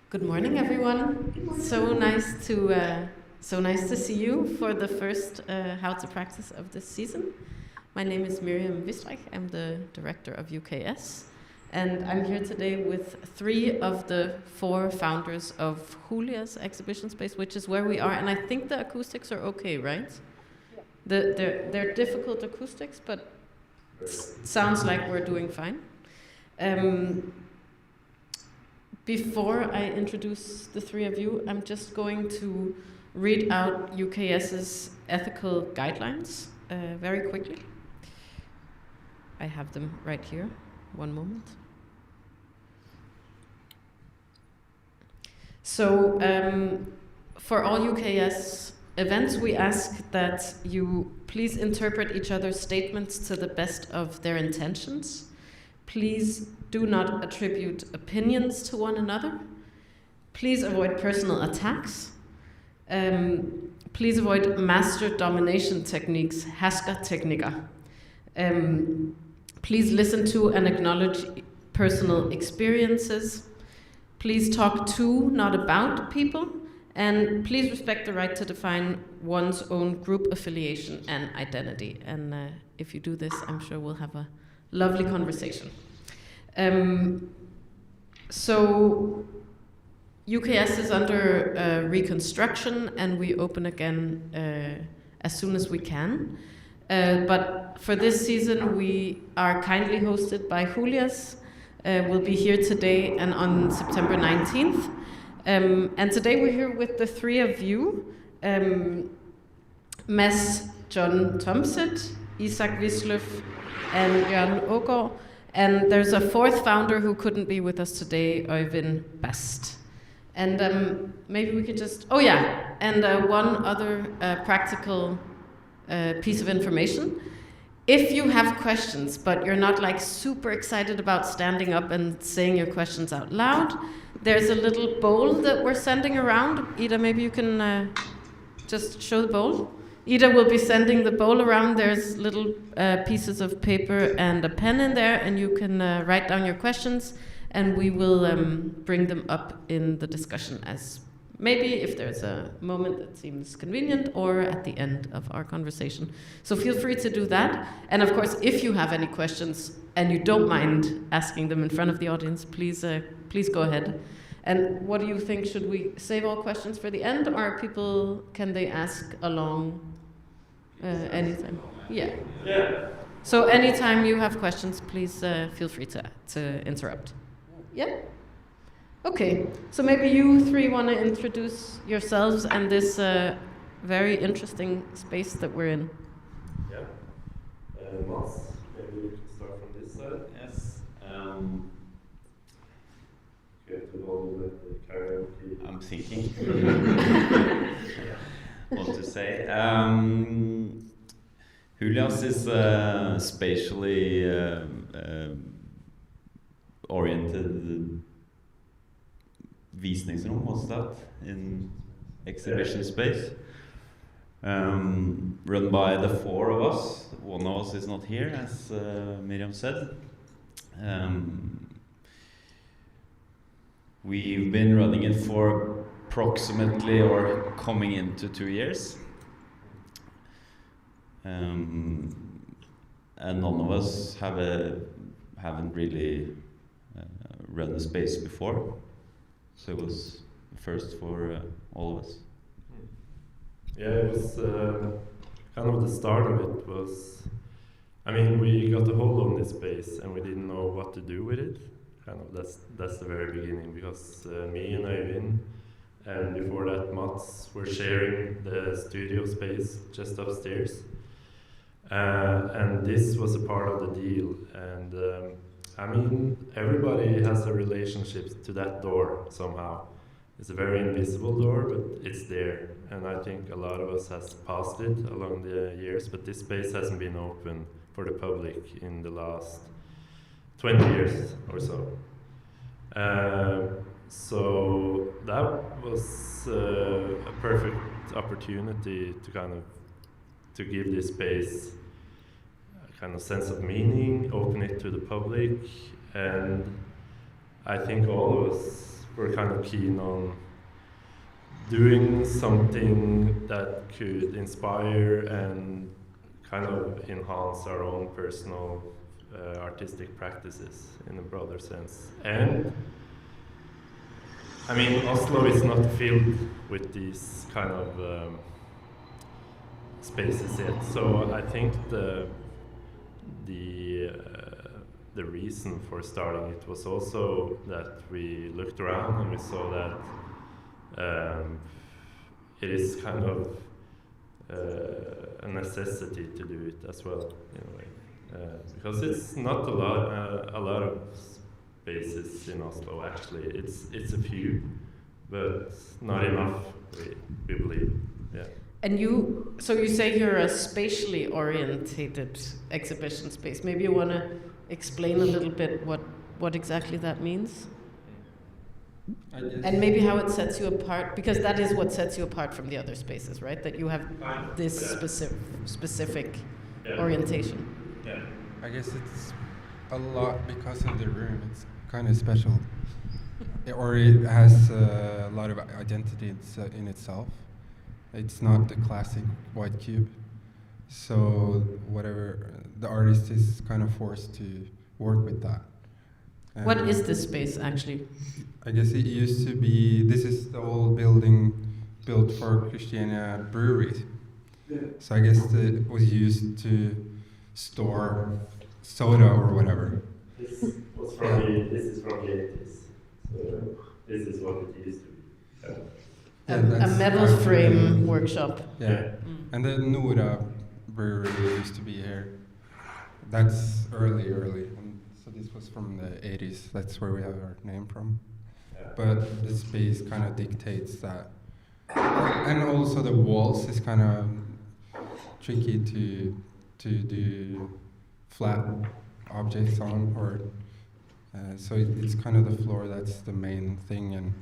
Good morning, everyone. So nice to see you for the first How to Practice of this season. My name is Miriam Wisløff. I'm the director of UKS, and I'm here today with 3 of the 4 founders of Hulias exhibition space, which is where we are. And I think the acoustics are okay, right? They're difficult acoustics, but sounds like we're doing fine. Before I introduce the 3 of you, I'm just going to read out UKS's ethical guidelines very quickly. I have them right here. One moment. So, for all UKS events, we ask that you please interpret each other's statements to the best of their intentions. Please do not attribute opinions to one another. Please avoid personal attacks. Please avoid master domination techniques, herskerteknikker. Please listen to and acknowledge personal experiences. Please talk to, not about people. And please respect the right to define one's own group affiliation and identity. And if you do this, I'm sure we'll have a lovely conversation. So UKS is under reconstruction, and we open again as soon as we can. But for this season, we are kindly hosted by Hulias. We'll be here today and on September 19th. And today we're here with the 3 of you, John Thomseth, Isak Wisløff, and Jørn Aagaard. And there's a 4th founder who couldn't be with us today, Øyvind Bast. And maybe we could just... Oh yeah, and one other practical piece of information. If you have questions, but you're not like super excited about standing up and saying your questions out loud, there's a little bowl that we're sending around. Ida, maybe you can just show the bowl. Ida will be sending the bowl around. There's little pieces of paper and a pen in there, and you can write down your questions, and we will bring them up in the discussion as maybe if there's a moment that seems convenient or at the end of our conversation. So feel free to do that. And of course, if you have any questions and you don't mind asking them in front of the audience, please go ahead. And what do you think? Should we save all questions for the end, or can they ask along anytime? Yeah. So anytime you have questions, please feel free to interrupt. Yeah? Okay, so maybe you 3 want to introduce yourselves and this very interesting space that we're in. Yeah. Mats, maybe we can start from this side. Yes. You have to go with the karaoke. I'm thinking what to say. Hulias is a spatially oriented visningsrom, what's that, in exhibition space, run by the 4 of us. One of us is not here, as Miriam said. We've been running it for approximately or coming into 2 years. And none of us haven't really run the space before. So it was the first for all of us. Yeah, it was kind of the start of it was, I mean, we got a hold on this space and we didn't know what to do with it. Kind of that's the very beginning, because me and Øyvind and before that Mats were sharing the studio space just upstairs. And this was a part of the deal. And I mean, everybody has a relationship to that door somehow. It's a very invisible door, but it's there. And I think a lot of us has passed it along the years, but this space hasn't been open for the public in the last 20 years or so. So that was a perfect opportunity to give this space a kind of sense of meaning, open it to the public, and I think all of us were kind of keen on doing something that could inspire and kind of enhance our own personal artistic practices in a broader sense. And I mean, Oslo is not filled with these kind of spaces yet. So I think the reason for starting it was also that we looked around and we saw that it is kind of a necessity to do it as well in a way, because it's not a lot of spaces in Oslo. Actually, it's a few, but not enough. We believe, yeah. And so you say you're a spatially orientated exhibition space. Maybe you want to explain a little bit what exactly that means? And maybe how it sets you apart, because that is what sets you apart from the other spaces, right? That you have this specific orientation. Yeah. I guess it's a lot because of the room. It's kind of special. Or it has a lot of identity in itself. It's not the classic white cube. So whatever, the artist is kind of forced to work with that. What is this space actually? I guess it used to be, this is the old building built for Christiania Brewery. Yeah. So I guess it was used to store soda or whatever. This is from the 80s. So this is what it used to be. Yeah, a metal frame workshop. Yeah. And the Nora Brewery used to be here. That's early. So this was from the 80s. That's where we have our name from. Yeah. But the space kind of dictates that. And also the walls is kind of tricky to do flat objects on, or so it's kind of the floor that's the main thing. And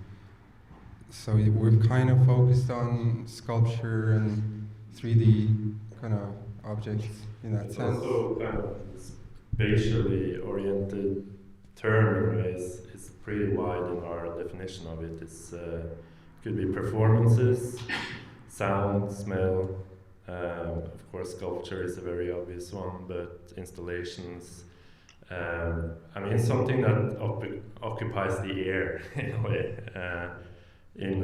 so we're kind of focused on sculpture and 3D kind of objects in that sense. Also kind of spatially oriented term is pretty wide in our definition of it. It's could be performances, sound, smell. Of course, sculpture is a very obvious one, but installations. I mean, something that occupies the air in a way, in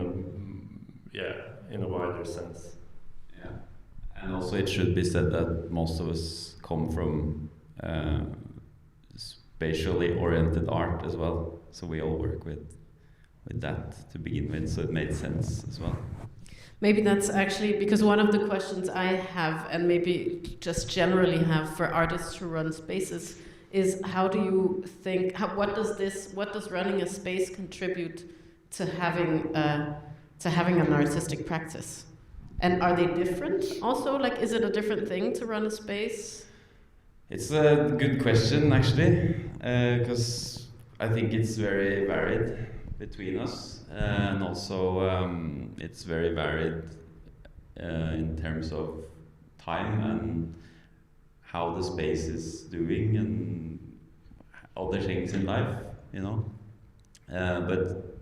a wider sense. Yeah, and also it should be said that most of us come from spatially oriented art as well, so we all work with that to begin with, so it made sense as well. Maybe that's actually because one of the questions I have, and maybe just generally have for artists who run spaces, is how do you think? What does running a space contribute to having an artistic practice? And are they different? Also, like, is it a different thing to run a space? It's a good question, actually, because I think it's very varied between us, and also it's very varied in terms of time and how the space is doing and other things in life, you know. But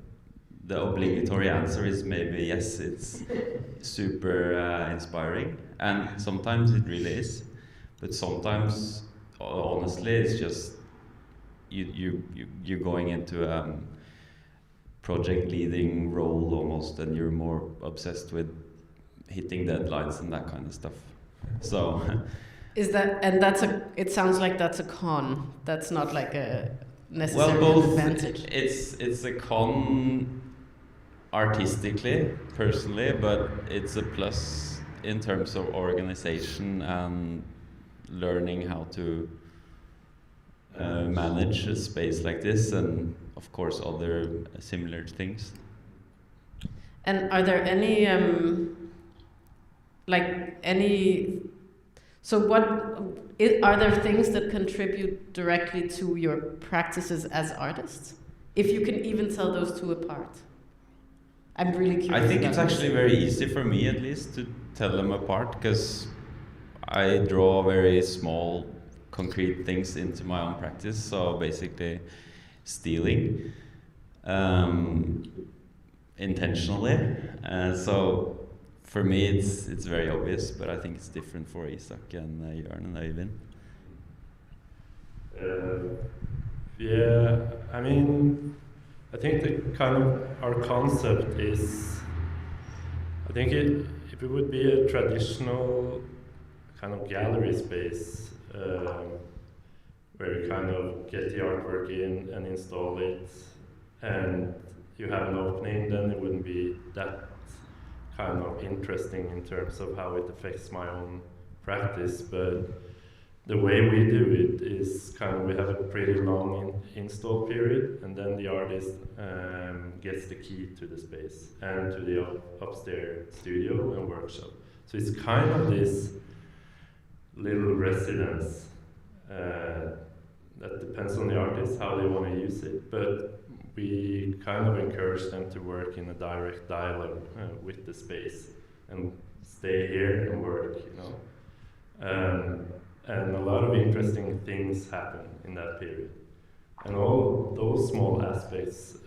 the obligatory answer is maybe yes, it's super inspiring, and sometimes it really is, but sometimes honestly it's just you're going into project leading role almost, and you're more obsessed with hitting deadlines and that kind of stuff. So is that, and it sounds like that's a con. That's not like a necessary advantage. It's a con artistically, personally, but it's a plus in terms of organization and learning how to manage a space like this, and of course other similar things. And are there any are there things that contribute directly to your practices as artists? If you can even tell those two apart. I'm really curious. I think it's actually very easy for me, at least, to tell them apart, because I draw very small concrete things into my own practice, so basically stealing. intentionally. So for me, it's very obvious, but I think it's different for Isak and Jørn and Øyvind. Yeah, I mean, I think the kind of our concept is, I think if it would be a traditional kind of gallery space where you kind of get the artwork in and install it, and you have an opening, then it wouldn't be that kind of interesting in terms of how it affects my own practice. But the way we do it is kind of, we have a pretty long install period, and then the artist gets the key to the space and to the upstairs studio and workshop. So it's kind of this little residence that depends on the artist how they want to use it, but we kind of encourage them to work in a direct dialogue with the space and stay here and work, you know. And a lot of interesting things happen in that period. And all those small aspects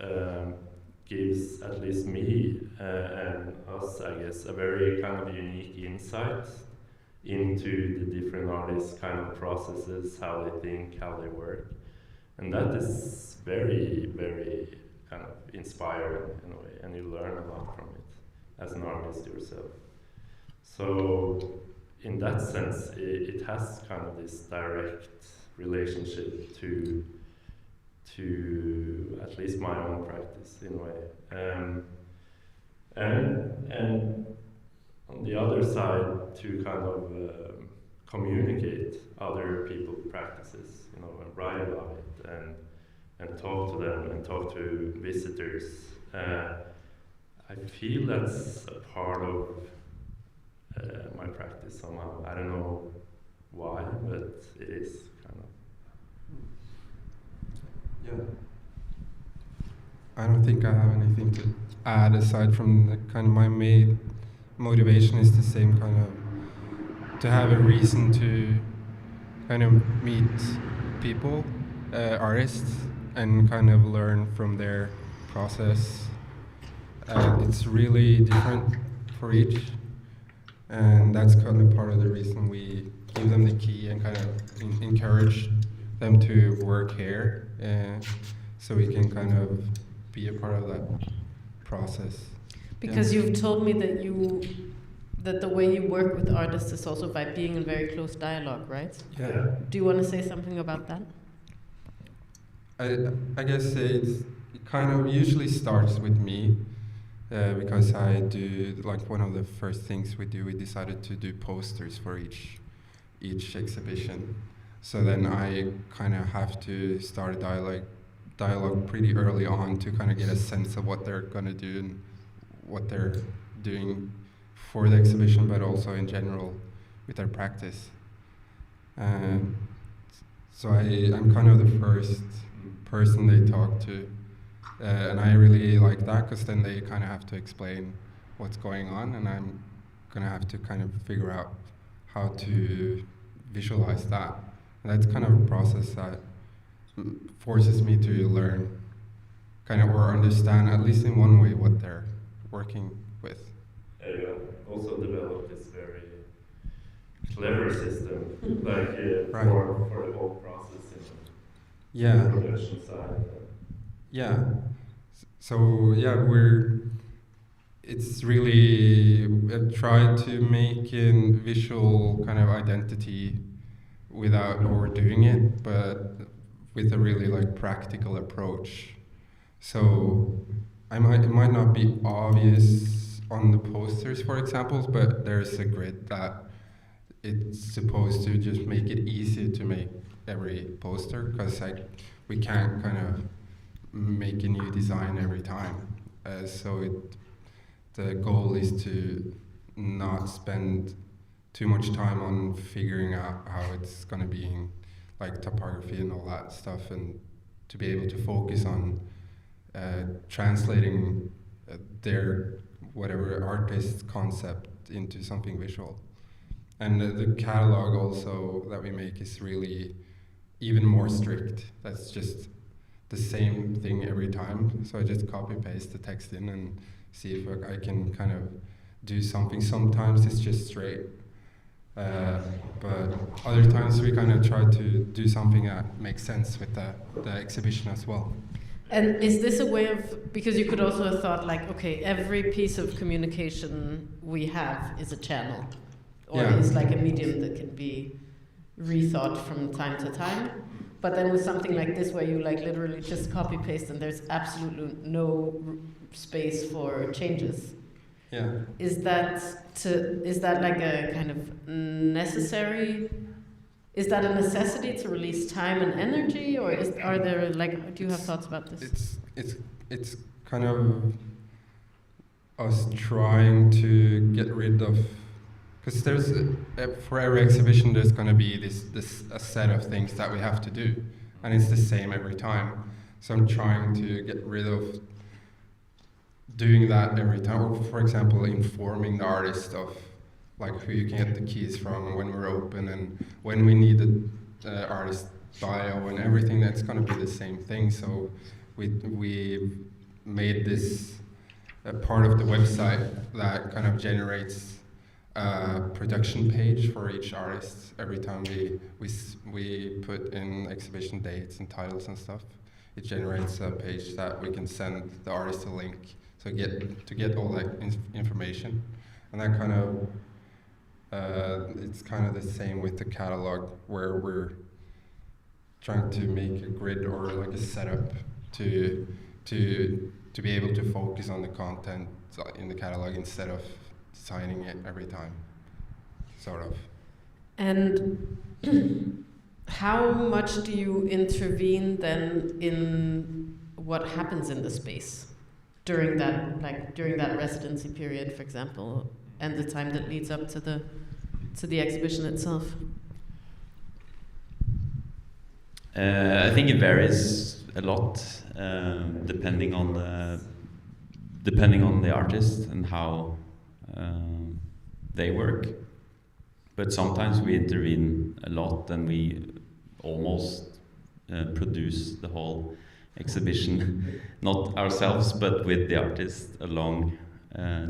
gives at least me and us, I guess, a very kind of unique insight into the different artists' kind of processes, how they think, how they work. And that is very, very kind of inspiring in a way, and you learn a lot from it as an artist yourself. So in that sense, it has kind of this direct relationship to at least my own practice in a way. And on the other side, to kind of communicate other people's practices, you know, and write about it and talk to them and talk to visitors. I feel that's a part of my practice somehow. I don't know why, but it is kind of. Yeah. I don't think I have anything to add aside from the kind of my main motivation is the same kind of, to have a reason to kind of meet people, artists, and kind of learn from their process. It's really different for each, and that's kind of part of the reason we give them the key and kind of encourage them to work here, so we can kind of be a part of that process. Because you've told me that the way you work with artists is also by being in very close dialogue, right? Yeah. Do you want to say something about that? I guess it kind of usually starts with me, because I do, like, one of the first things we decided to do posters for each exhibition. So then I kind of have to start a dialogue pretty early on to kind of get a sense of what they're going to do and what they're doing for the exhibition, but also in general with their practice. So I'm kind of the first person they talk to, and I really like that, because then they kind of have to explain what's going on, and I'm going to have to kind of figure out how to visualize that. And that's kind of a process that forces me to learn kind of, or understand, at least in one way, what they're working with. You also developed this very clever system, like Right. for the whole process in Yeah. the production side. Yeah. So yeah, it's really tried to make a visual kind of identity without overdoing it, but with a really like practical approach. So it might not be obvious on the posters, for example, but there's a grid that it's supposed to just make it easy to make every poster, because we can't kind of make a new design every time. So the goal is to not spend too much time on figuring out how it's going to be in like topography and all that stuff, and to be able to focus on translating their whatever artist concept into something visual. And the catalog also that we make is really even more strict. That's just the same thing every time. So I just copy paste the text in and see if I can kind of do something. Sometimes it's just straight, but other times we kind of try to do something that makes sense with the exhibition as well. And is this a way of, because you could also have thought like, okay, every piece of communication we have is a channel, or is like a medium that can be rethought from time to time. But then with something like this, where you like literally just copy paste and there's absolutely no space for changes. Yeah. Is that like a kind of necessary? Is that a necessity to release time and energy, or are there like? Do you have thoughts about this? It's kind of us trying to get rid of, because there's for every exhibition there's going to be a set of things that we have to do, and it's the same every time. So I'm trying to get rid of doing that every time. Or for example, informing the artist of like who you can get the keys from, when we're open, and when we need the artist bio and everything. That's going to be the same thing. So we made this a part of the website that kind of generates a production page for each artist every time we put in exhibition dates and titles and stuff. It generates a page that we can send the artist a link to get all that information, and that kind of it's kind of the same with the catalog, where we're trying to make a grid or like a setup to be able to focus on the content in the catalog instead of designing it every time, sort of. And how much do you intervene then in what happens in the space during that residency period, for example, and the time that leads up to the exhibition itself? I think it varies a lot, depending on the artist and how they work. But sometimes we intervene a lot, and we almost produce the whole exhibition, not ourselves, but with the artist along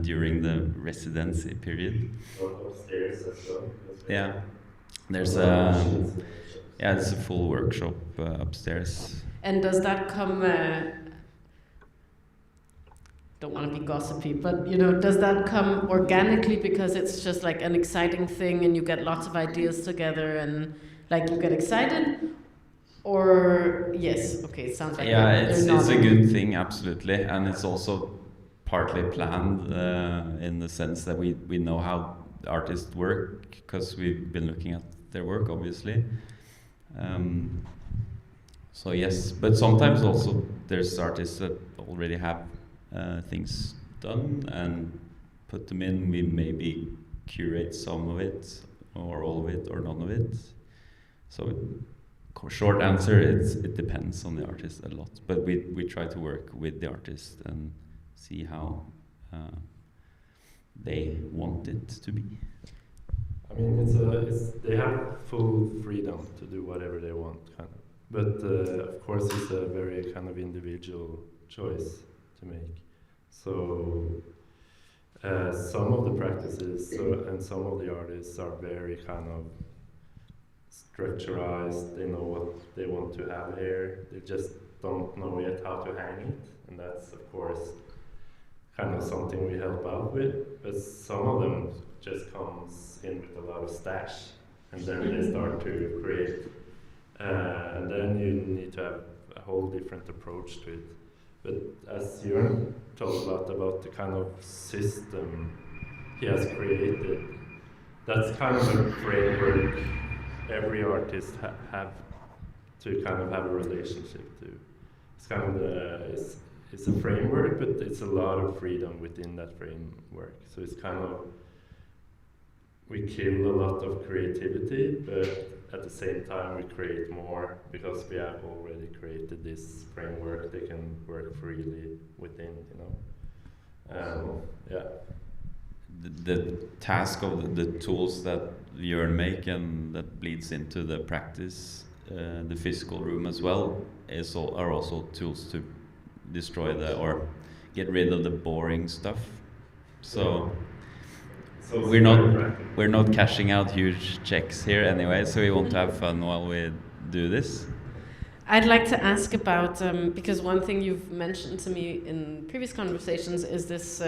during the residency period. Upstairs as well. Yeah, there's it's a full workshop upstairs. And does that come? Don't want to be gossipy, but does that come organically because it's just like an exciting thing, and you get lots of ideas together, and like you get excited? Or yes, okay, it sounds like it's a good thing, absolutely, and it's also partly planned in the sense that we know how artists work because we've been looking at their work, obviously. So yes, but sometimes also there's artists that already have things done and put them in. We maybe curate some of it, or all of it, or none of it. So short answer, it depends on the artist a lot, but we try to work with the artist and see how they want it to be. I mean, they have full freedom to do whatever they want, kind of. But of course, it's a very kind of individual choice to make. So some of the practices and some of the artists are very kind of structurized. They know what they want to have here. They just don't know yet how to hang it, and that's of course kind of something we help out with. But some of them just comes in with a lot of stash, and then they start to create, and then you need to have a whole different approach to it. But as Jørn told about the kind of system he has created, that's kind of a framework every artist have to kind of have a relationship to. It's kind of it's a framework, but it's a lot of freedom within that framework. So it's kind of, we kill a lot of creativity, but at the same time we create more because we have already created this framework they can work freely within, The task of the tools that Jørn make and that bleeds into the practice the physical room as well are also tools to destroy or get rid of the boring stuff. So we're not cashing out huge checks here anyway, so we want to have fun while we do this. I'd like to ask about, because one thing you've mentioned to me in previous conversations is this,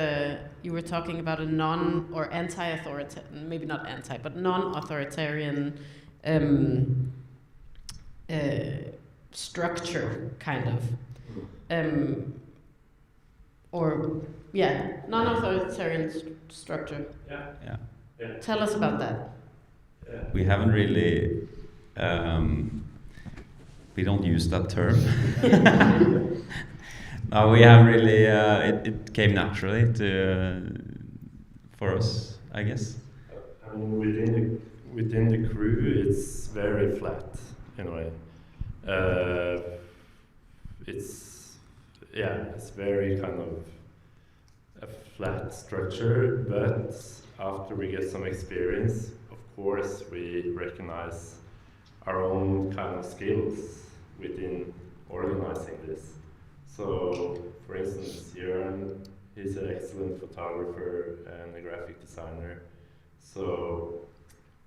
you were talking about a non- or anti-authoritarian, maybe not anti, but non-authoritarian structure, kind of. Non-authoritarian structure. Yeah. Tell us about that. We haven't really... we don't use that term. No, we have really. It came naturally for us, I guess. I mean, within the crew, it's very flat in a way. It's very kind of a flat structure, but after we get some experience, of course, we recognize our own kind of skills within organizing this. So, for instance, Jørn, he's an excellent photographer and a graphic designer. So,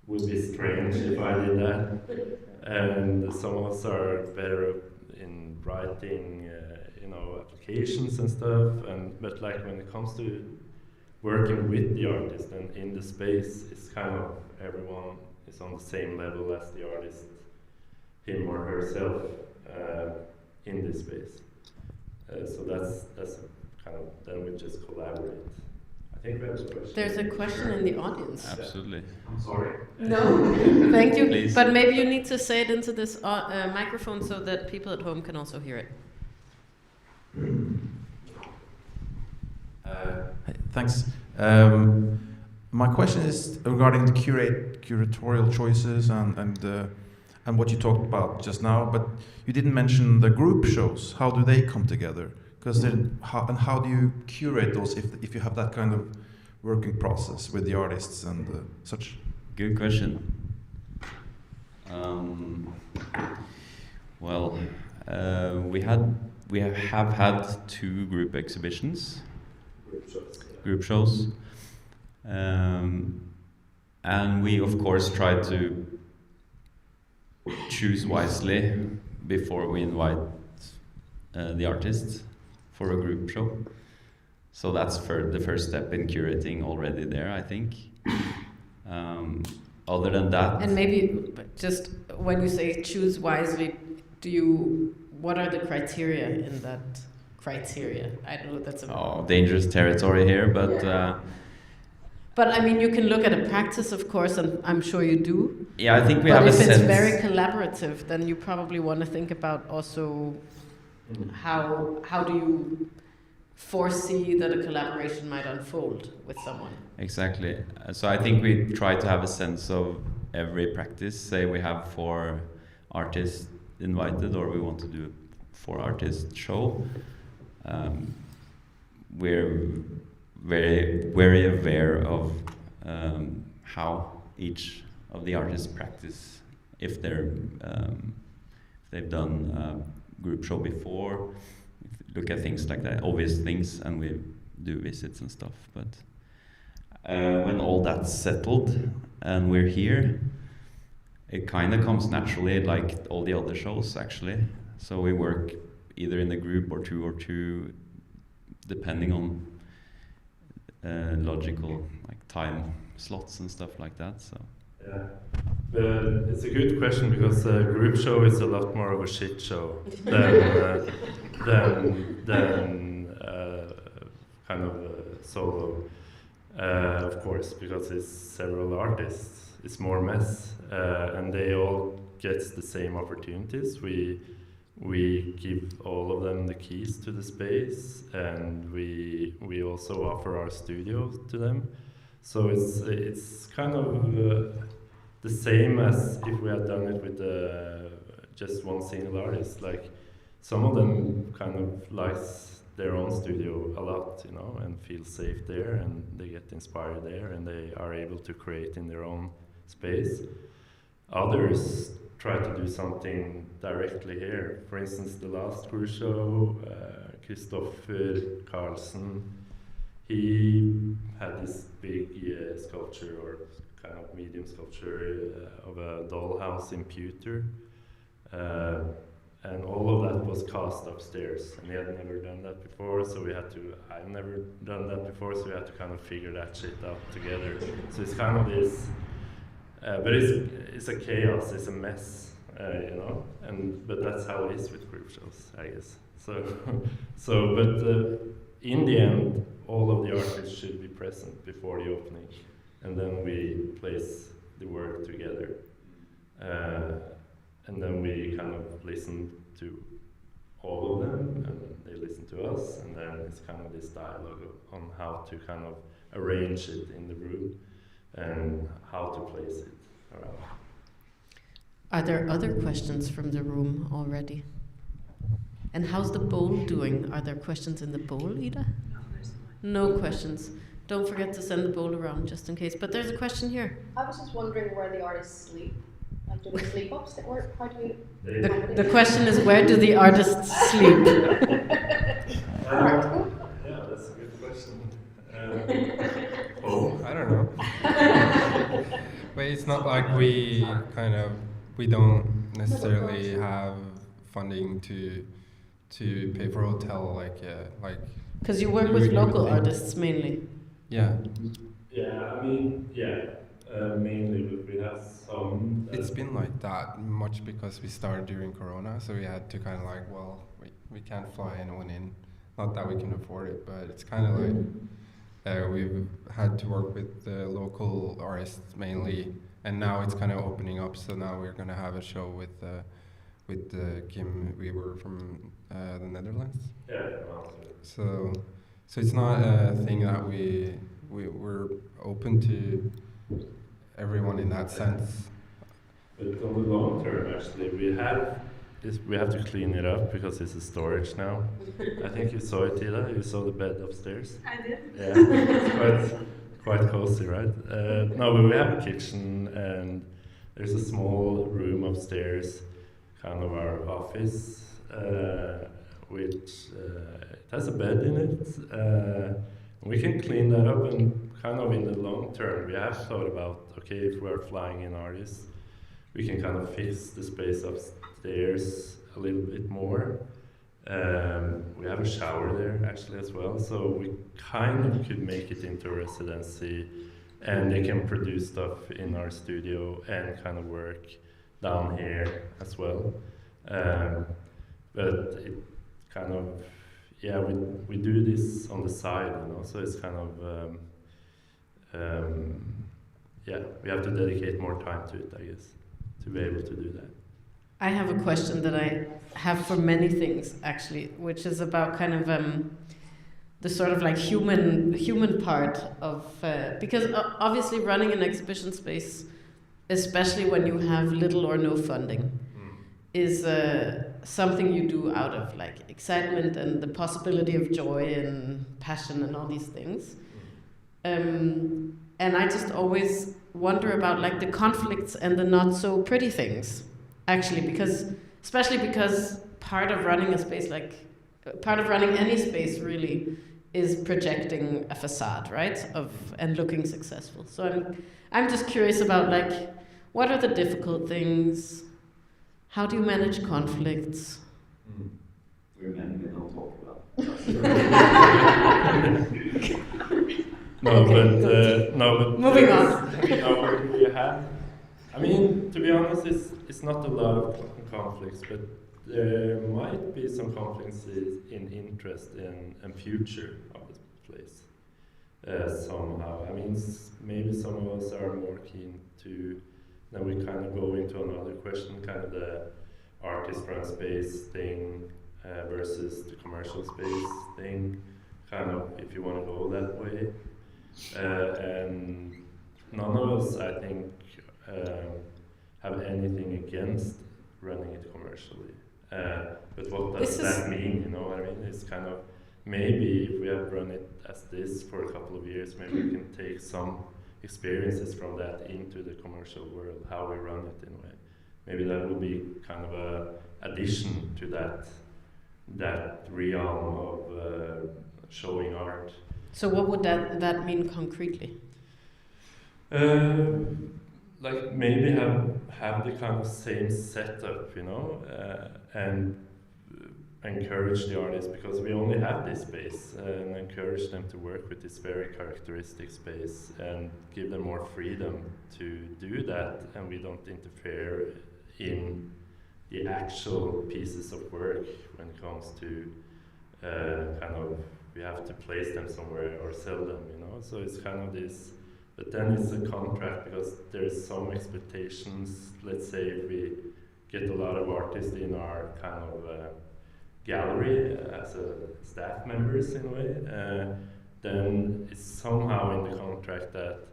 it would be strange if I did that. And some of us are better in writing, applications and stuff. But like when it comes to working with the artist and in the space, it's kind of everyone is on the same level as the artist, him or herself, in this space. So that's kind of, then we just collaborate. I think we have a question. There's a question in the audience. Absolutely. I'm sorry. No, thank you. Please. But maybe you need to say it into this microphone so that people at home can also hear it. Thanks. My question is regarding the curatorial choices and what you talked about just now, but you didn't mention the group shows. How do they come together? Because how do you curate those if you have that kind of working process with the artists and such? Good question. We have had 2 group exhibitions, group shows, and we of course try to choose wisely before we invite the artists for a group show. So that's the first step in curating already there, I think. Other than that... And maybe just when you say choose wisely, what are the criteria in that criteria? I don't know, that's a... dangerous territory here, but... But I mean, you can look at a practice, of course, and I'm sure you do. Yeah, I think we have a sense... But if it's very collaborative, then you probably want to think about also how do you foresee that a collaboration might unfold with someone. Exactly. So I think we try to have a sense of every practice. Say we have 4 artists invited, or we want to do a 4-artist show. We're very aware of how each of the artists practice. If they've done a group show before, look at things like that, obvious things, and we do visits and stuff. But when all that's settled and we're here, it kind of comes naturally, like all the other shows actually. So we work either in a group or two, depending on logical time slots and stuff like that. So yeah, but it's a good question, because a group show is a lot more of a shit show than kind of a solo. Of course, because it's several artists, it's more mess, and they all get the same opportunities. We give all of them the keys to the space, and we also offer our studio to them. So it's kind of the same as if we had done it with just one single artist. Like, some of them kind of likes their own studio a lot, and feel safe there, and they get inspired there, and they are able to create in their own space. Others try to do something directly here. For instance, the last cruise show, Kristoffer Carlsen, he had this big sculpture, or kind of medium sculpture of a dollhouse in pewter. And all of that was cast upstairs, and he had never done that before, so I've never done that before, so we had to kind of figure that shit out together. So it's kind of this, but it's a chaos, it's a mess, you know, but that's how it is with group shows, I guess. But in the end, all of the artists should be present before the opening, and then we place the work together. And then we kind of listen to all of them, and they listen to us, and then it's kind of this dialogue on how to kind of arrange it in the room and how to place it around. Are there other questions from the room already? And how's the bowl doing? Are there questions in the bowl, Ida? No questions. Don't forget to send the bowl around just in case. But there's a question here. I was just wondering where the artists sleep. Like, do they sleep upstairs? Or how do we? The question is, where do the artists sleep? Yeah, that's a good question. I don't know. But it's not like we don't necessarily have funding to pay for hotel, like. Because you work with local artists mainly. Yeah. Yeah, I mean, mainly, but we have some. It's been like that much because we started during Corona, so we had to kind of like, well, we can't fly anyone in. Not that we can afford it, but it's kind of like we've had to work with the local artists mainly, and now it's kind of opening up. So now we're gonna have a show with Kim Weaver from the Netherlands. Yeah. So it's not a thing that we're open to everyone in that sense. But on the long term, actually, we have to clean it up because it's a storage now. I think you saw it, Ida. You saw the bed upstairs. I did. Yeah, it's quite cozy, right? No, but we have a kitchen, and there's a small room upstairs, kind of our office, which it has a bed in it. We can clean that up, and kind of in the long term, we have thought about, okay, if we're flying in artists, we can kind of fix the space upstairs a little bit more. We have a shower there actually as well, so we kind of could make it into a residency, and they can produce stuff in our studio and kind of work down here as well. But it kind of, yeah, we do this on the side, you know, so it's kind of, yeah, we have to dedicate more time to it, I guess, to be able to do that. I have a question that I have for many things, actually, which is about kind of the sort of like human part of, because obviously running an exhibition space, especially when you have little or no funding, is something you do out of like excitement and the possibility of joy and passion and all these things. And I just always wonder about like the conflicts and the not so pretty things, actually, especially because part of running a space, like part of running any space really is projecting a facade, right, and looking successful. So I'm just curious about like, what are the difficult things? How do you manage conflicts? We're men, we don't talk about. No, but moving on. We have. I mean, to be honest, it's not a lot of conflicts, but there might be some conflicts in interest and future of the place somehow. I mean, maybe some of us are more keen to. Then we kind of go into another question, kind of the artist-run space thing versus the commercial space thing. Kind of, if you want to go that way. And none of us, I think, have anything against running it commercially. But what does that mean? You know what I mean? It's kind of, maybe if we have run it as this for a couple of years, maybe we can take some experiences from that into the commercial world, how we run it in a way. maybe that would be kind of a addition to that realm of showing art. So what would that mean concretely? Like maybe have the kind of same setup, you know, and encourage the artists, because we only have this space, and encourage them to work with this very characteristic space and give them more freedom to do that, and we don't interfere in the actual pieces of work when it comes to kind of, we have to place them somewhere or sell them, you know, so it's kind of this. But then it's a contract, because there's some expectations. Let's say if we get a lot of artists in our kind of gallery as a staff members in a way, then it's somehow in the contract that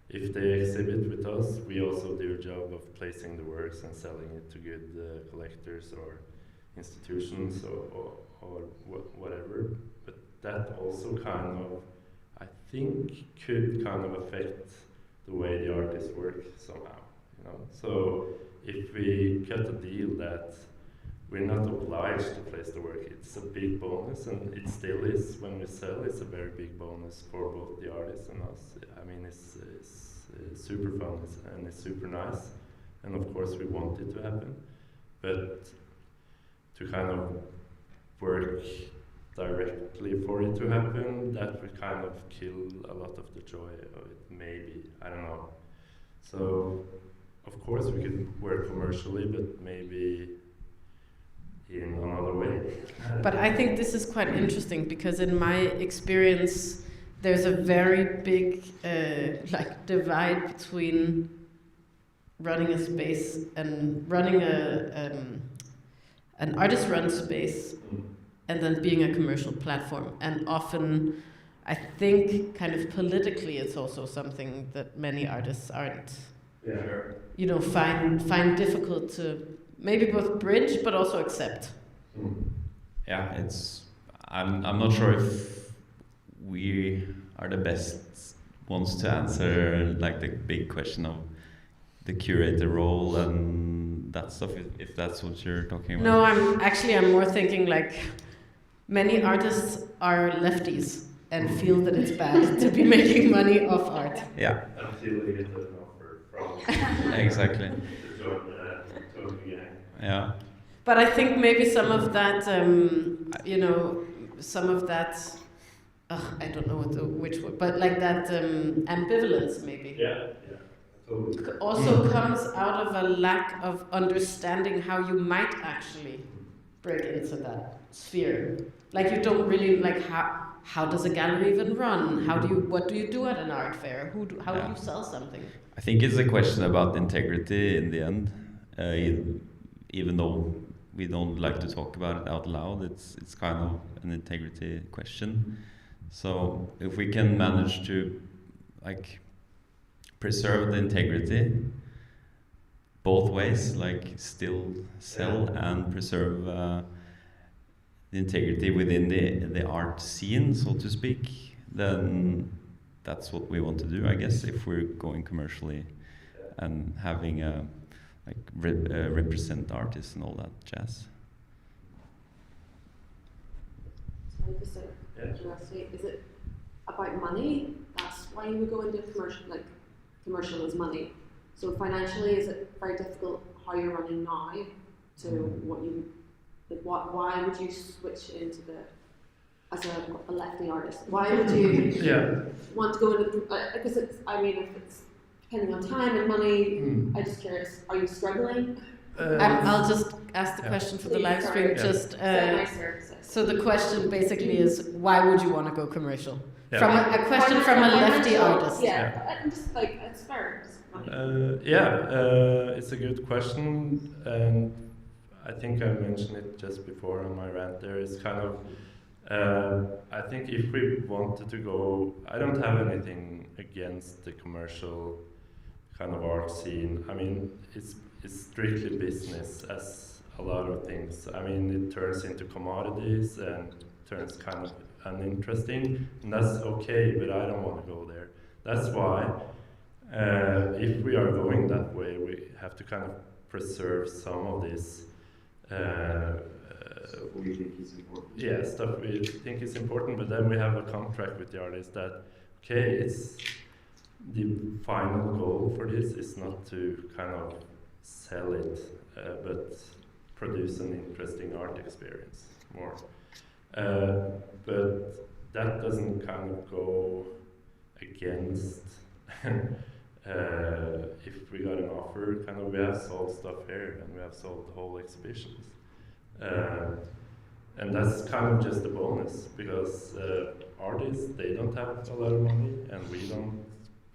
if they exhibit with us, we also do a job of placing the works and selling it to good collectors or institutions or whatever. But that also kind of, I think, could kind of affect the way the artists work somehow, you know. So if we cut a deal that we're not obliged to place the work, it's a big bonus, and it still is when we sell. It's a very big bonus for both the artists and us. I mean, it's super fun and it's super nice, and of course we want it to happen, but to kind of work directly for it to happen, that would kind of kill a lot of the joy of it, maybe, I don't know. So, of course we could work commercially, but maybe in another way. But I think this is quite interesting, because in my experience, there's a very big like divide between running a space and running an artist-run space, and then being a commercial platform. And often, I think, kind of politically, it's also something that many artists aren't, you know, find difficult to maybe both bridge, but also accept. Yeah, it's. I'm not sure if we are the best ones to answer like the big question of the curator role and that stuff, if that's what you're talking about. No, I'm more thinking like many artists are lefties and feel that it's bad to be making money off art. Yeah. Until they get an offer from Exactly. the joint gang. Yeah. But I think maybe some of that, you know, some of that, I don't know which word, but like that ambivalence maybe. Yeah, totally. Also comes out of a lack of understanding how you might actually break into that sphere. Like you don't really, like how does a gallery even run? What do you do at an art fair? How do you sell something? I think it's a question about integrity in the end, even though we don't like to talk about it out loud. It's kind of an integrity question. So if we can manage to like preserve the integrity both ways, like still sell and preserve the integrity within the art scene, so to speak, then that's what we want to do, I guess, if we're going commercially and having a represent artists and all that jazz. So just a curiosity, is it about money? That's why you would go into commercial, like commercial is money. So financially, is it very difficult how you're running now to what you, like why would you switch into as a lefty artist? Why would you want to go into, because it's, I mean, if it's depending on time and money, I'm just curious, are you struggling? I'll just ask the question for the live stream. So the question basically is, why would you want to go commercial? Yeah. From a question from a lefty artist. Yeah, I'm just like, it's fair. It's a good question, and I think I mentioned it just before on my rant there. It's kind of, I think if we wanted to go, I don't have anything against the commercial kind of art scene. I mean, it's strictly business, as a lot of things. I mean, it turns into commodities and turns kind of uninteresting, and that's okay, but I don't want to go there. That's why, if we are going that way, we have to kind of preserve some of this we think is important. yeah, stuff we think is important, but then we have a contract with the artist that, okay, it's the final goal for this is not to kind of sell it, but produce an interesting art experience more. But that doesn't kind of go against if we got an offer, kind of we have sold stuff here and we have sold the whole exhibitions. And that's kind of just a bonus because artists, they don't have a lot of money and we don't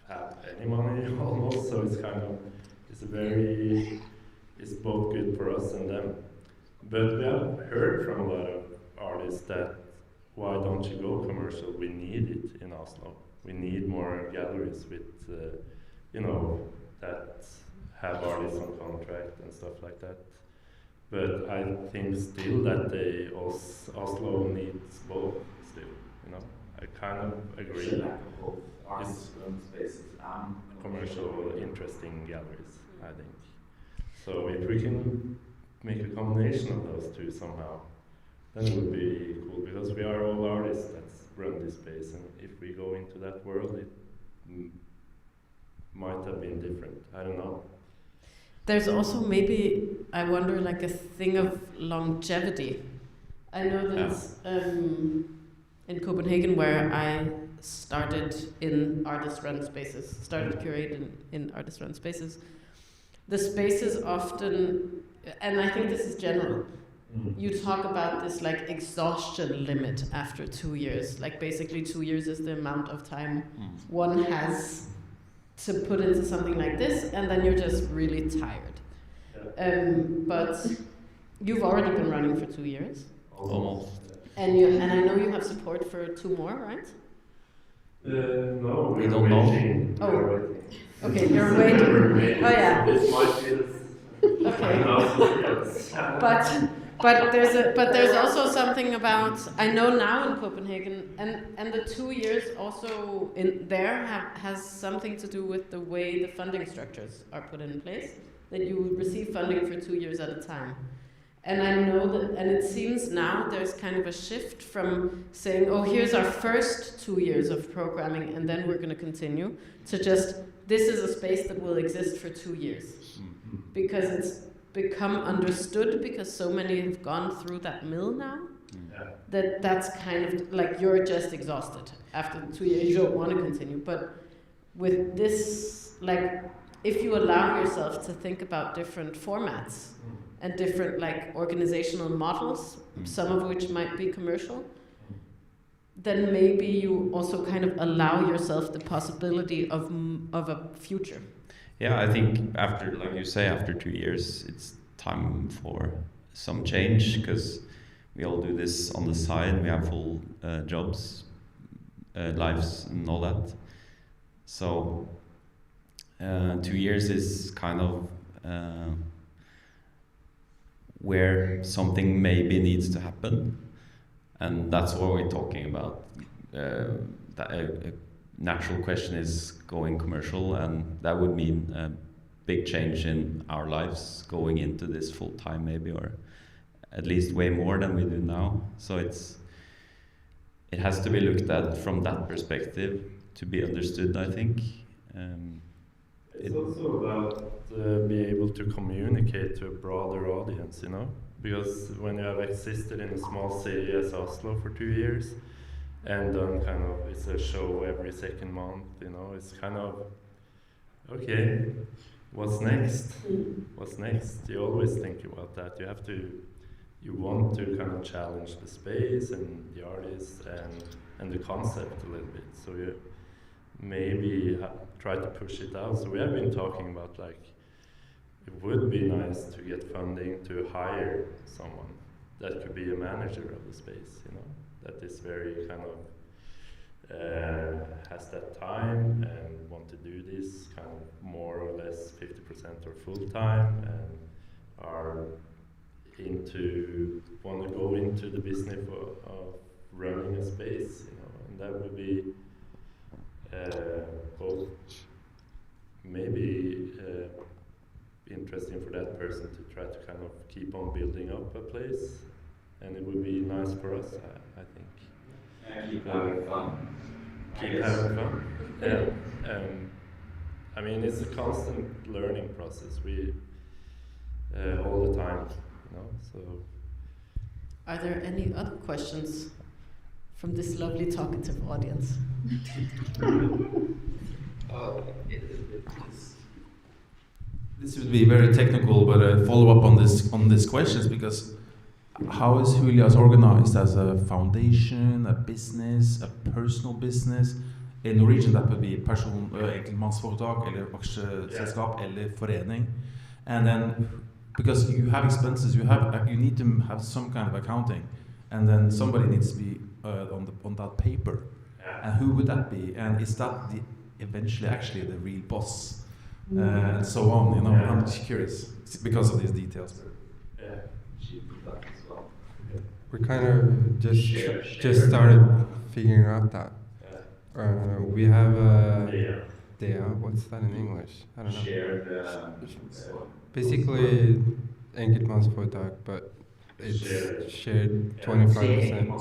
have any money almost, so it's kind of, it's both good for us and them. But we have heard from a lot of artists that, why don't you go commercial? We need it in Oslo. We need more galleries with, you know, that have artists on contract and stuff like that. But I think still that Oslo needs both still, you know. I kind of agree. Both artists and spaces and commercial, interesting galleries, I think. So if we can make a combination of those two somehow, then it would be cool, because we are all artists that run this space, and if we go into that world, it might have been different. I don't know. There's also maybe, I wonder, like a thing of longevity. I know that in Copenhagen, where I started in artist-run spaces, started curating in artist-run spaces, the spaces often, and I think this is general, you talk about this like exhaustion limit after 2 years. Like basically 2 years is the amount of time one has to put into something like this, and then you're just really tired. But you've already been running for 2 years. Almost. And I know you have support for 2 more, right? No, we don't know. Oh, okay, you're waiting. Oh yeah. This might be the Okay. But there's also something about, I know now in Copenhagen, and the 2 years also in there has something to do with the way the funding structures are put in place, that you receive funding for 2 years at a time. And I know that, and it seems now there's kind of a shift from saying, oh, here's our first 2 years of programming and then we're going to continue, to just, this is a space that will exist for 2 years. Because it's become understood, because so many have gone through that mill now, that's kind of like, you're just exhausted after 2 years, you don't want to continue. But with this, like, if you allow yourself to think about different formats and different like organizational models, some of which might be commercial, then maybe you also kind of allow yourself the possibility of a future. Yeah, I think after, like you say, after 2 years, it's time for some change, because we all do this on the side. We have full jobs, lives, and all that. So 2 years is kind of where something maybe needs to happen, and that's what we're talking about. A natural question is going commercial, and that would mean a big change in our lives, going into this full time maybe, or at least way more than we do now. So it has to be looked at from that perspective to be understood, I think. It's also about being able to communicate to a broader audience, you know? Because when you have existed in a small city as Oslo for 2 years, and then kind of it's a show every second month, you know, it's kind of, okay, what's next? What's next? You always think about that. You want to kind of challenge the space and the artist and the concept a little bit. So you maybe try to push it out. So we have been talking about, like, it would be nice to get funding to hire someone that could be a manager of the space, you know, that is very kind of has that time and want to do this kind of more or less 50% or full time, and are want to go into the business of running a space, you know, and that would be both maybe interesting interesting for that person to try to kind of keep on building up a place, and it would be nice for us, I think. And keep having fun. Keep having fun. Yeah. I mean, it's a constant learning process. We all the time, you know. So. Are there any other questions from this lovely talkative audience? This would be very technical, but a follow up on this questions, because how is Hulias organized as a foundation, a business, a personal business? In Norwegian that would be enkeltmannsforetak, eller aksjeselskap, eller forening. And then, because you have expenses, you need to have some kind of accounting, and then somebody needs to be on that paper. And who would that be? And is that eventually actually the real boss? And so on, you know. I'm just curious because of these details. We kind of just started figuring out that. We have Dea. What's that in English? I don't know. Shared. Basically, enkeltmannsforetak, but it's shared 25%. No.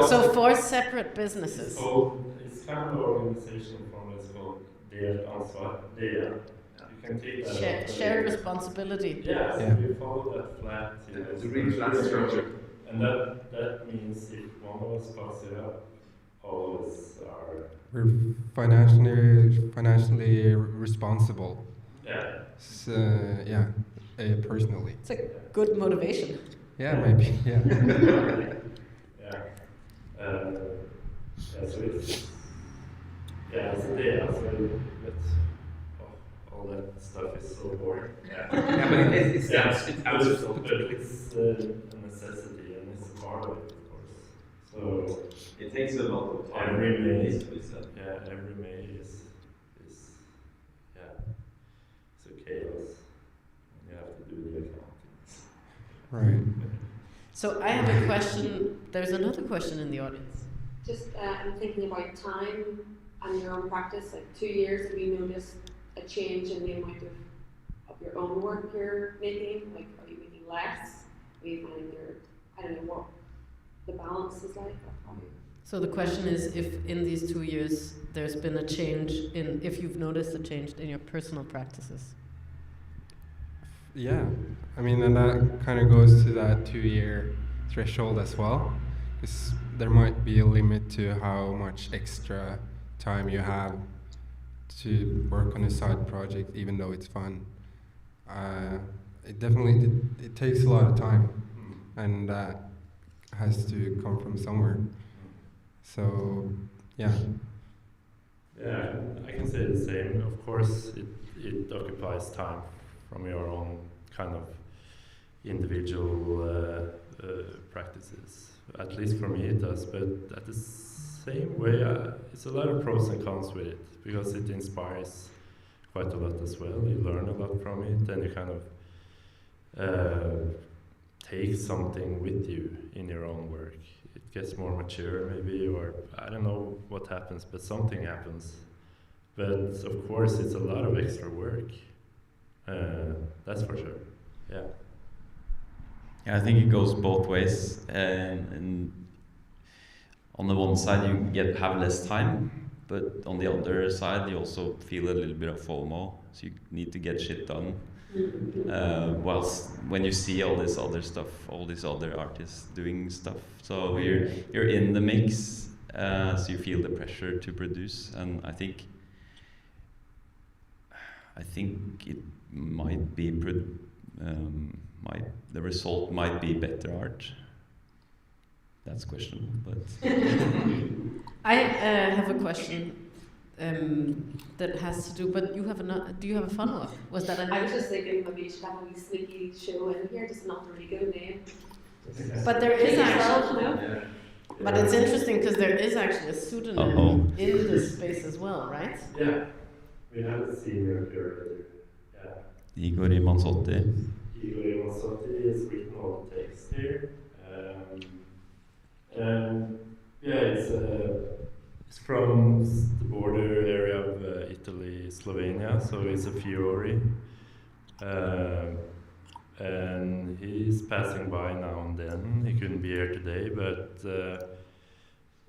So 4 separate businesses. So it's kind of an organization from what's called Delt Ansvar. You can take that. Shared responsibility. Yeah, Yeah. we follow that flat. It's a really flat structure. And that means if one of us fucks it up, all of us are. We're financially responsible. Yeah. So, yeah, personally. It's a good motivation. Yeah, maybe. Yeah. Yeah. So it's a day. All that stuff is so boring. Yeah, but it's a necessity, and it's a part of it, of course. So It takes a lot of time. every May, needs to be said. every May is it's a chaos. You have to do the accounting. Right. So I have a question. There's another question in the audience. Just I'm thinking about time and your own practice. Like 2 years, have you noticed a change in the amount of your own work you're making? Like, are you making less? Are you finding I don't know what the balance is like? So the question is if in these 2 years there's been a change if you've noticed a change in your personal practices. Yeah, I mean, and that kind of goes to that 2-year threshold as well, because there might be a limit to how much extra time you have to work on a side project, even though it's fun. It definitely it takes a lot of time, and that has to come from somewhere. So, yeah. Yeah, I can say the same. Of course, it occupies time from your own kind of individual practices. At least for me it does, but at the same way, it's a lot of pros and cons with it, because it inspires quite a lot as well. You learn a lot from it, and you kind of take something with you in your own work. It gets more mature maybe, or I don't know what happens, but something happens. But of course it's a lot of extra work. That's for sure. Yeah. Yeah, I think it goes both ways. And on the one side, you have less time, but on the other side, you also feel a little bit of FOMO. So you need to get shit done. Whilst when you see all this other stuff, all these other artists doing stuff, so you're in the mix, so you feel the pressure to produce. And I think it might be the result might be better art. That's questionable, but I have a question that has to do, but do you have a follow-up? Was that I was just thinking maybe you should have a wee sneaky show in here, just not really good name. But there is actually, No? but it's interesting because there is actually a pseudonym in this space as well, right? Yeah. We have a senior curator. Yeah. Igor Manzotti. Igor Manzotti has written all the text here. It's from the border area of Italy Italy, Slovenia, so he's a Fiore. And he's passing by now and then. He couldn't be here today, but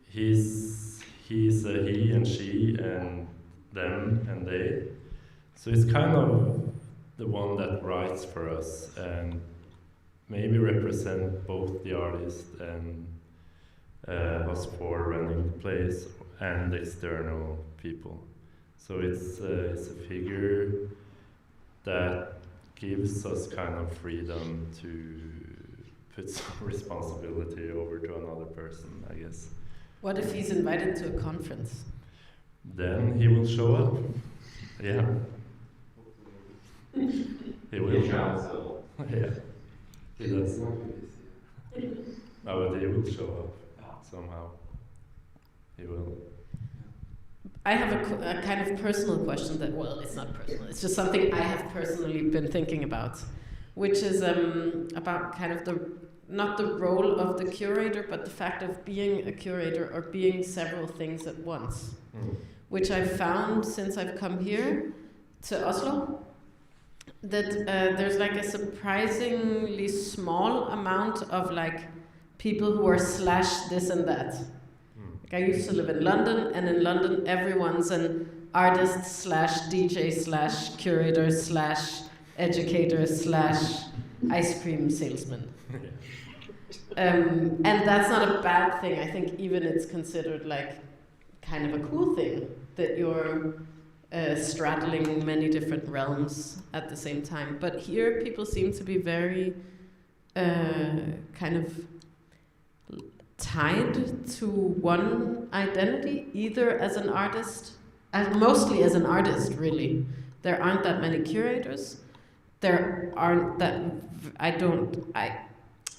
he's a he and she and them and they. So he's kind of the one that writes for us and maybe represent both the artist and us for running the place and the external people. So it's a figure that gives us kind of freedom to put some responsibility over to another person, I guess. What if he's invited to a conference? Then he will show up. Yeah. He will. Yeah. He does. No, but he will show up somehow. He will. I have a kind of personal question that, well, it's not personal, it's just something I have personally been thinking about, which is about kind of not the role of the curator, but the fact of being a curator or being several things at once, which I've found since I've come here to Oslo, that there's like a surprisingly small amount of like people who are / this and that. Like I used to live in London, and in London everyone's an artist / DJ / curator / educator / ice cream salesman. And that's not a bad thing. I think even it's considered like kind of a cool thing that you're straddling many different realms at the same time. But here people seem to be very kind of tied to one identity, either as an artist, mostly as an artist, really. There aren't that many curators. There aren't that,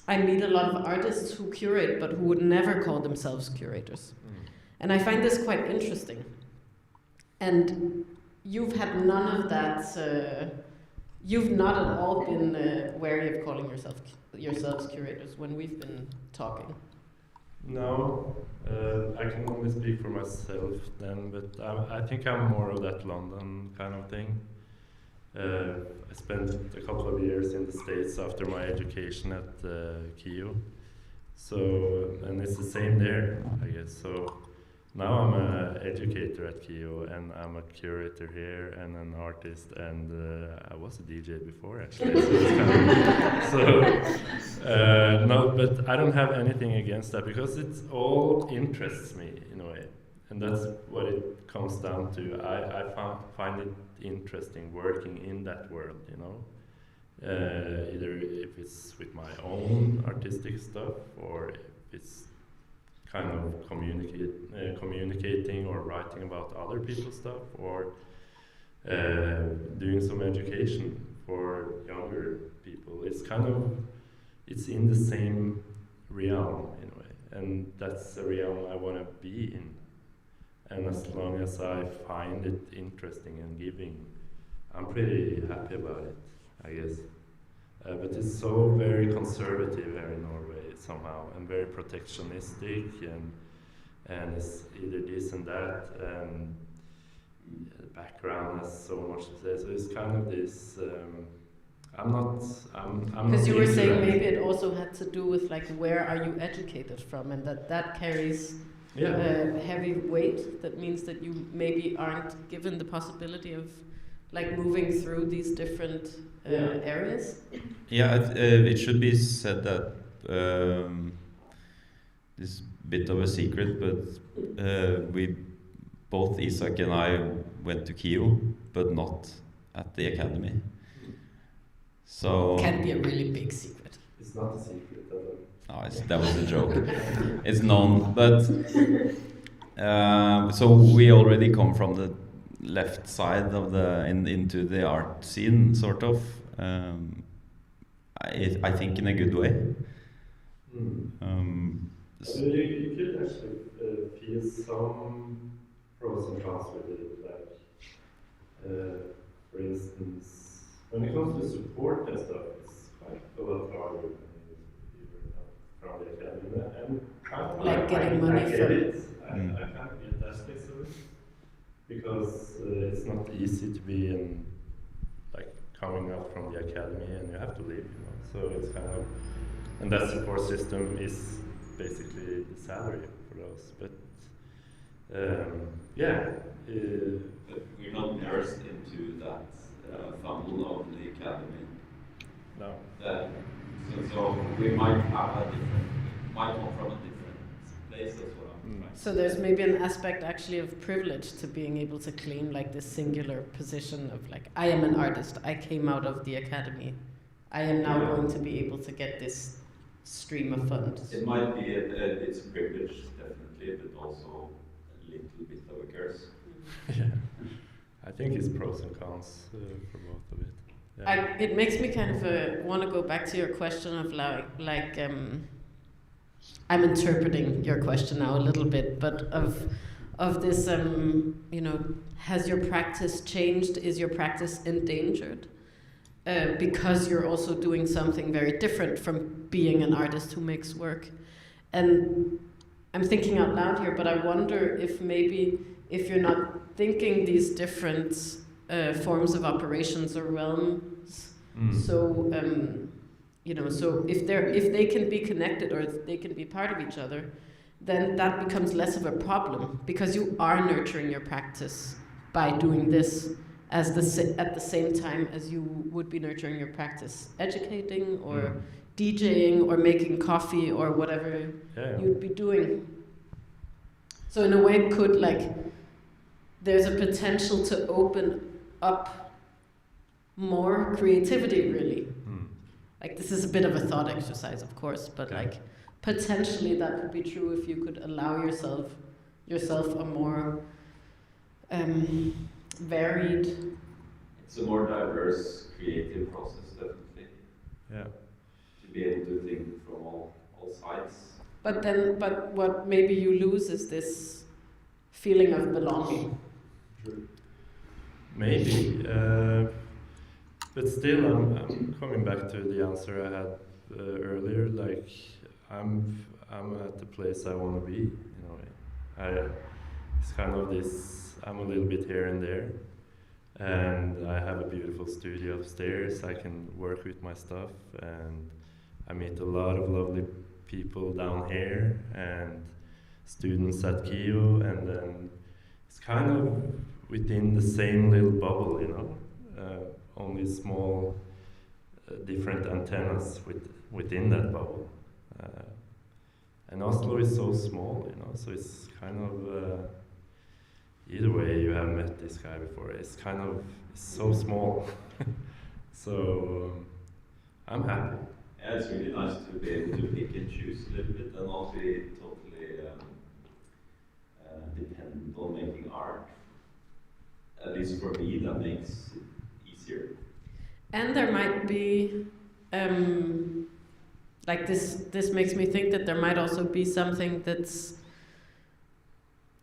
I meet a lot of artists who curate, but who would never call themselves curators. And I find this quite interesting. And you've had none of that, you've not at all been wary of calling yourselves curators when we've been talking. No, I can only speak for myself then, but I think I'm more of that London kind of thing. I spent a couple of years in the States after my education at KIO, so, and it's the same there, I guess. So now I'm an educator at KIO, and I'm a curator here, and an artist, and I was a DJ before, actually. No, but I don't have anything against that, because it all interests me in a way, and that's what it comes down to. I find it interesting working in that world, you know, either if it's with my own artistic stuff, or if it's kind of communicating or writing about other people's stuff, or doing some education for younger people. It's kind of, it's in the same realm in a way, and that's the realm I want to be in. And as long as I find it interesting and giving, I'm pretty happy about it, I guess. But it's so very conservative here in Norway somehow, and very protectionistic, and it's either this and that, and the background has so much to say. So it's kind of this. I'm not. Because you were saying maybe it also had to do with like where are you educated from, and that carries heavy weight. That means that you maybe aren't given the possibility of like moving through these different areas. Yeah, it should be said that this is a bit of a secret, but we both, Isak and I, went to KIO, but not at the academy. So it can be a really big secret. It's not a secret, though. No, that was a joke. It's known, but so we already come from the left side of into the art scene, sort of. I think in a good way. So you could actually feel some pros and cons with it, like for instance, when it comes to support and stuff, it's quite a lot harder when you're from the academy, and kind of like getting money I get from it. I kind of get aspects of it. because it's not easy to be in, like, coming out from the academy and you have to leave, you know. So it's kind of, and that support system is basically the salary for those. But yeah. But we're not nursed into that funnel of the academy. No. So we might have a different, might come from a different place as well. So there's maybe an aspect actually of privilege to being able to claim like this singular position of like, I am an artist, I came out of the academy, I am now going to be able to get this stream of funds. It might be, it's a privilege, definitely, but also a little bit of a curse. Yeah. I think it's pros and cons for both of it. Yeah. It makes me kind of want to go back to your question of like I'm interpreting your question now a little bit, but of this, you know, has your practice changed? Is your practice endangered? Because you're also doing something very different from being an artist who makes work. And I'm thinking out loud here, but I wonder if maybe if you're not thinking these different forms of operations or realms, so you know, so if they can be connected or if they can be part of each other, then that becomes less of a problem because you are nurturing your practice by doing this at the same time as you would be nurturing your practice, educating or DJing or making coffee or whatever you'd be doing. So in a way, it could there's a potential to open up more creativity, really. Like, this is a bit of a thought exercise, of course, but like potentially that could be true if you could allow yourself a more varied. It's a more diverse creative process, definitely. Yeah. To be able to think from all sides. But what maybe you lose is this feeling of belonging. True. Maybe. But still, I'm coming back to the answer I had earlier. Like, I'm at the place I want to be. You know, it's kind of this. I'm a little bit here and there, and I have a beautiful studio upstairs. I can work with my stuff, and I meet a lot of lovely people down here, and students at KIO, and then it's kind of within the same little bubble, you know. Only small, different antennas within that bubble. And Oslo is so small, you know, so it's kind of, either way you have met this guy before, it's so small. So I'm happy. Yeah, it's really nice to be able to pick and choose a little bit and not be totally dependent on making art. At least for me, that makes it easier. And there might be, like this makes me think that there might also be something that's,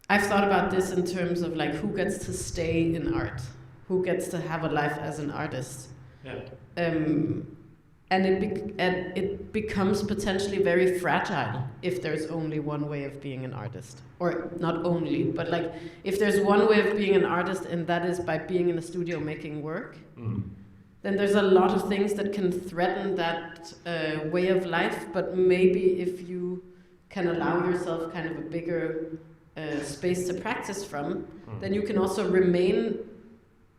I've thought about this in terms of like who gets to stay in art, who gets to have a life as an artist. Yeah. And it becomes potentially very fragile if there's only one way of being an artist. Or not only, but like if there's one way of being an artist and that is by being in a studio making work, then there's a lot of things that can threaten that way of life, but maybe if you can allow yourself kind of a bigger space to practice from, then you can also remain.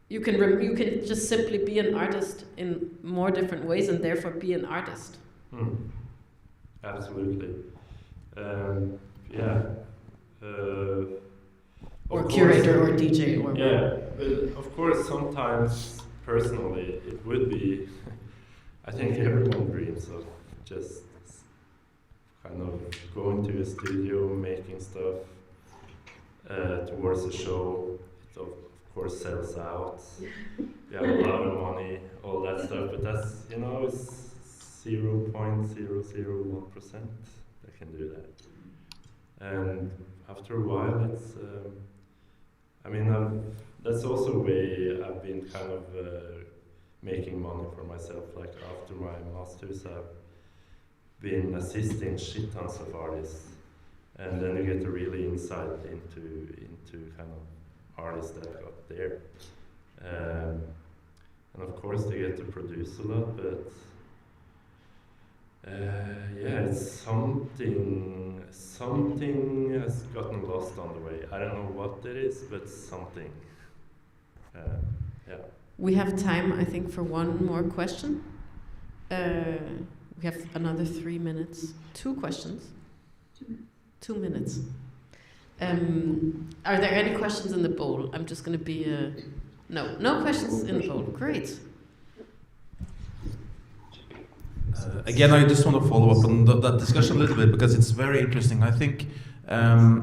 You can just simply be an artist in more different ways and therefore be an artist. Absolutely. Yeah. Or curator or DJ or yeah, but of course sometimes personally it would be, I think everyone dreams of just kind of going to a studio, making stuff towards a show. It of course sells out, you have a lot of money, all that stuff, but that's, you know, it's 0.001% that can do that. And after a while it's, I mean, that's also a way I've been kind of making money for myself. Like after my masters I've been assisting shit tons of artists, and then you get a really insight into kind of artists that got there. And of course they get to produce a lot, but yeah, it's something has gotten lost on the way. I don't know what it is, but something. Yeah. We have time, I think, for one more question. We have another 3 minutes. 2 questions. 2 minutes. Are there any questions in the bowl? I'm just going to be no questions in the bowl. Great. Again, I just want to follow up on that discussion a little bit because it's very interesting. I think a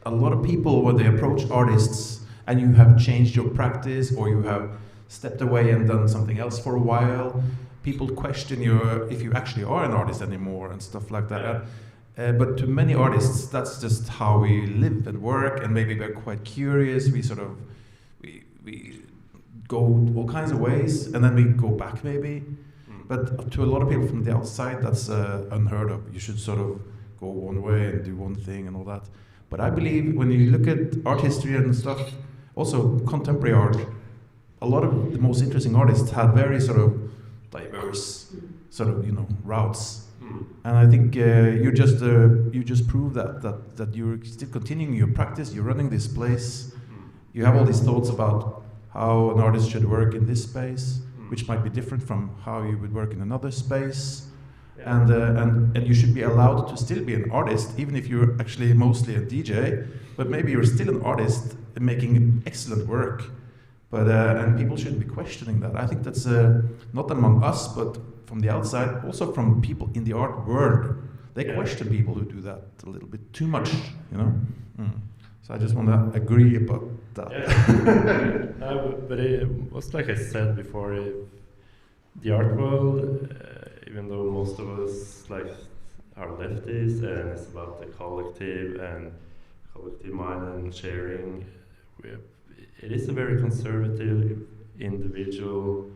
lot of people, when they approach artists and you have changed your practice or you have stepped away and done something else for a while, people question if you actually are an artist anymore and stuff like that. But to many artists, that's just how we live and work, and maybe we're quite curious. We sort of we go all kinds of ways, and then we go back maybe. But to a lot of people from the outside, that's unheard of. You should sort of go one way and do one thing and all that. But I believe when you look at art history and stuff, also contemporary art, a lot of the most interesting artists had very sort of diverse sort of routes. And I think you just prove that you're still continuing your practice. You're running this place. You have all these thoughts about how an artist should work in this space, which might be different from how you would work in another space. And you should be allowed to still be an artist, even if you're actually mostly a DJ. But maybe you're still an artist making excellent work. But and people shouldn't be questioning that. I think that's not among us, but from the outside, also from people in the art world. They question people who do that a little bit too much, So I just want to agree about that. Yeah. But it was like I said before, the art world, even though most of us are lefties and it's about the collective and collective mind and sharing, it is a very conservative, individual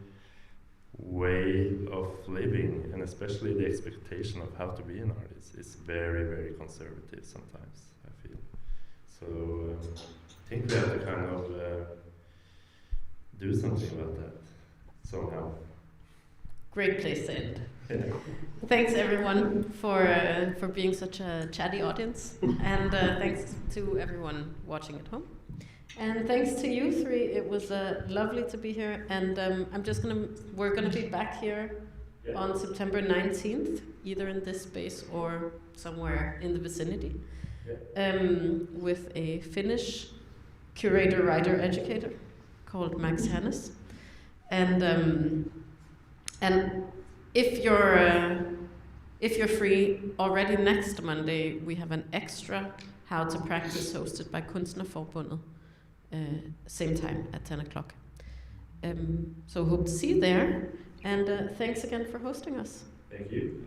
way of living, and especially the expectation of how to be an artist is very, very conservative sometimes, I feel. So I think we have to kind of do something about that somehow. Great place to end. Yeah. Thanks everyone for being such a chatty audience, and thanks to everyone watching at home. And thanks to you three, it was lovely to be here. And we're gonna be back here on September 19th, either in this space or somewhere in the vicinity, with a Finnish curator, writer, educator called Max Hannes. And if you're free, already next Monday we have an extra How to Practice hosted by Kunstnerforbundet. Same time at 10 o'clock. So hope to see you there, and thanks again for hosting us. Thank you.